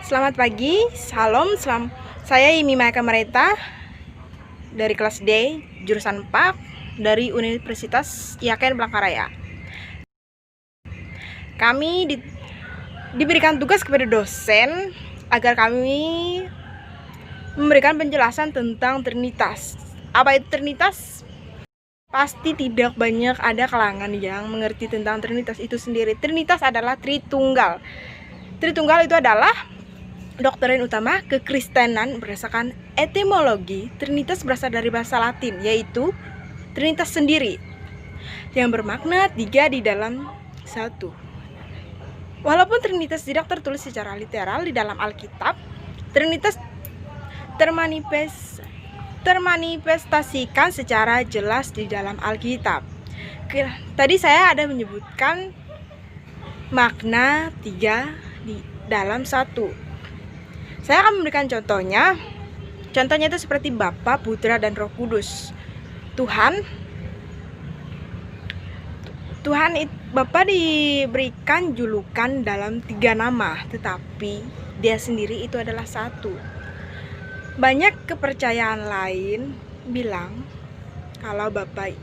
Selamat pagi, salam. Saya Imi Maya Kamareta dari kelas D, jurusan PAK dari Universitas Yaken Blangkaraya. Kami diberikan tugas kepada dosen agar kami memberikan penjelasan tentang Trinitas. Apa itu Trinitas? Pasti tidak banyak ada kalangan yang mengerti tentang Trinitas itu sendiri. Trinitas adalah Tritunggal. Tritunggal itu adalah doktrin utama kekristenan berdasarkan etimologi. Trinitas berasal dari bahasa Latin, yaitu Trinitas sendiri, yang bermakna tiga di dalam satu. Walaupun Trinitas tidak tertulis secara literal di dalam Alkitab, Trinitas termanifestasikan secara jelas di dalam Alkitab. Tadi saya ada menyebutkan makna tiga di dalam satu. Saya akan memberikan contohnya. Contohnya itu seperti Bapa, Putra, dan Roh Kudus. Bapa diberikan julukan dalam 3 nama, tetapi dia sendiri itu adalah satu. Banyak kepercayaan lain bilang kalau Bapa,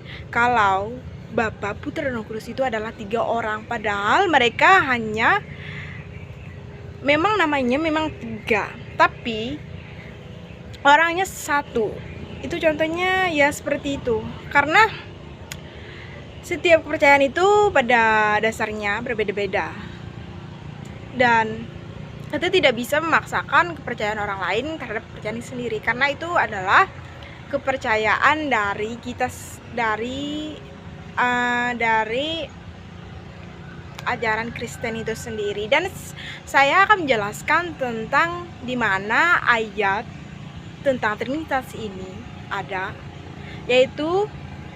Putra, dan Roh Kudus itu adalah 3 orang, padahal mereka hanya namanya 3, tapi orangnya satu. Itu contohnya ya seperti itu. Karena setiap kepercayaan itu pada dasarnya berbeda-beda, dan kita tidak bisa memaksakan kepercayaan orang lain terhadap kepercayaan sendiri, karena itu adalah kepercayaan dari kita, dari ajaran Kristen itu sendiri. Dan saya akan menjelaskan tentang di mana ayat tentang Trinitas ini ada, yaitu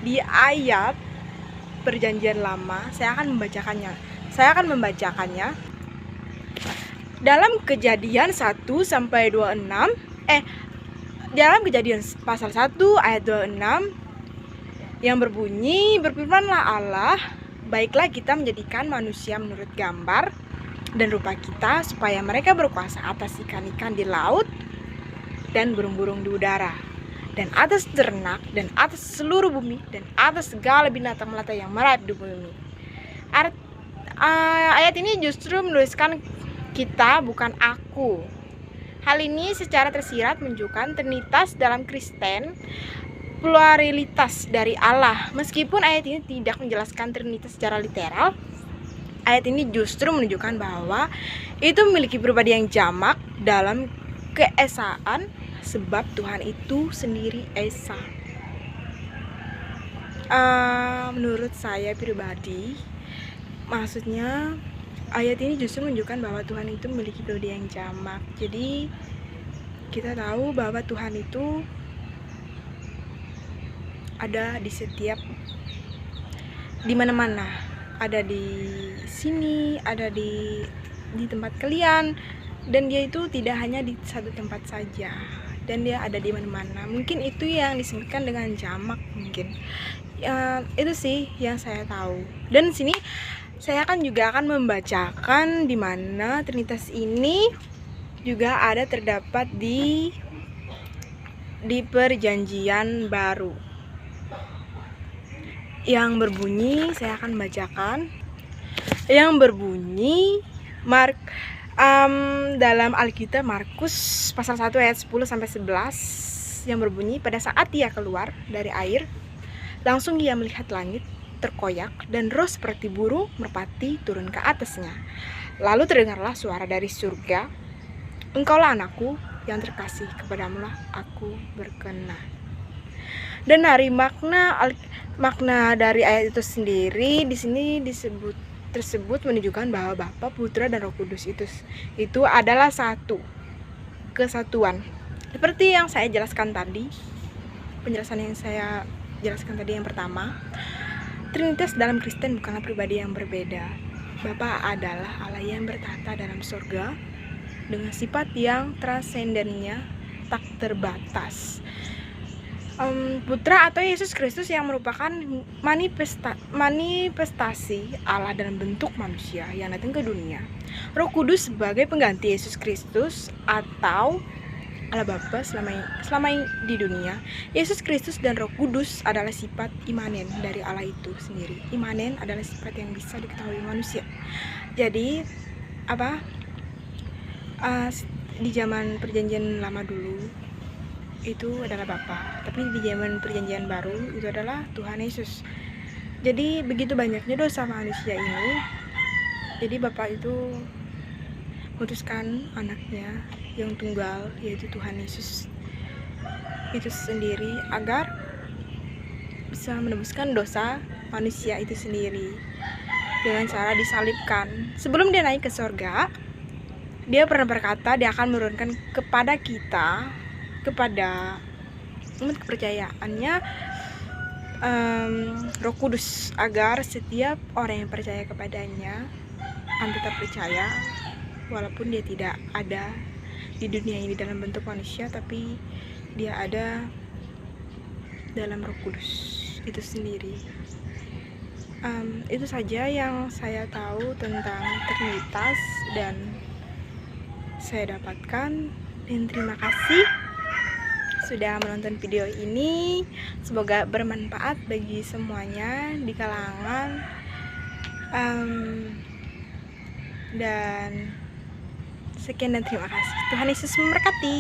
di ayat Perjanjian Lama. Saya akan membacakannya dalam Kejadian 1 sampai 26. Dalam Kejadian pasal 1 ayat 26 yang berbunyi, "Berfirmanlah Allah, baiklah kita menjadikan manusia menurut gambar dan rupa kita, supaya mereka berkuasa atas ikan-ikan di laut dan burung-burung di udara, dan atas ternak, dan atas seluruh bumi, dan atas segala binatang melata yang merayap di bumi." Ayat ini justru menuliskan kita, bukan aku. Hal ini secara tersirat menunjukkan Trinitas dalam Kristen, pluralitas dari Allah. Meskipun ayat ini tidak menjelaskan Trinitas secara literal, ayat ini justru menunjukkan bahwa itu memiliki pribadi yang jamak dalam keesaan, sebab Tuhan itu sendiri esa. Menurut saya pribadi, maksudnya ayat ini justru menunjukkan bahwa Tuhan itu memiliki pribadi yang jamak. Jadi kita tahu bahwa Tuhan itu ada di mana-mana, ada di sini, ada di tempat kalian, dan dia itu tidak hanya di satu tempat saja, dan dia ada di mana-mana. Mungkin itu yang disebutkan dengan jamak, mungkin itu sih yang saya tahu. Dan sini saya juga akan membacakan di mana Trinitas ini juga ada terdapat di Perjanjian Baru, yang berbunyi, saya akan bacakan, yang berbunyi dalam Alkitab Markus pasal 1 ayat 10 sampai 11, yang berbunyi, "Pada saat dia keluar dari air, langsung dia melihat langit terkoyak dan roh seperti burung merpati turun ke atasnya. Lalu terdengarlah suara dari surga, 'Engkaulah anakku yang terkasih, kepadamulah aku berkenan.'" Dan dari makna dari ayat itu sendiri di sini tersebut menunjukkan bahwa Bapa, Putra, dan Roh Kudus itu adalah satu kesatuan. Seperti yang saya jelaskan tadi, penjelasan yang saya jelaskan tadi yang pertama, Trinitas dalam Kristen bukanlah pribadi yang berbeda. Bapa adalah Allah yang bertahta dalam surga dengan sifat yang transendennya tak terbatas. Putra atau Yesus Kristus yang merupakan manifestasi Allah dalam bentuk manusia yang datang ke dunia. Roh Kudus sebagai pengganti Yesus Kristus atau Allah Bapa selama di dunia. Yesus Kristus dan Roh Kudus adalah sifat imanen dari Allah itu sendiri. Imanen adalah sifat yang bisa diketahui manusia. Jadi di zaman perjanjian lama dulu itu adalah Bapa, tapi di zaman perjanjian baru itu adalah Tuhan Yesus. Jadi begitu banyaknya dosa manusia ini, jadi Bapa itu memutuskan anaknya yang tunggal, yaitu Tuhan Yesus itu sendiri, agar bisa menebuskan dosa manusia itu sendiri dengan cara disalibkan. Sebelum dia naik ke surga, dia pernah berkata dia akan menurunkan kepada kita, kepada umat kepercayaannya, Roh Kudus, agar setiap orang yang percaya kepadanya akan tetap percaya walaupun dia tidak ada di dunia ini dalam bentuk manusia, tapi dia ada dalam Roh Kudus itu sendiri. Itu saja yang saya tahu tentang Trinitas dan saya dapatkan, dan terima kasih sudah menonton video ini. Semoga bermanfaat bagi semuanya di kalangan, dan sekian dan terima kasih. Tuhan Yesus memberkati.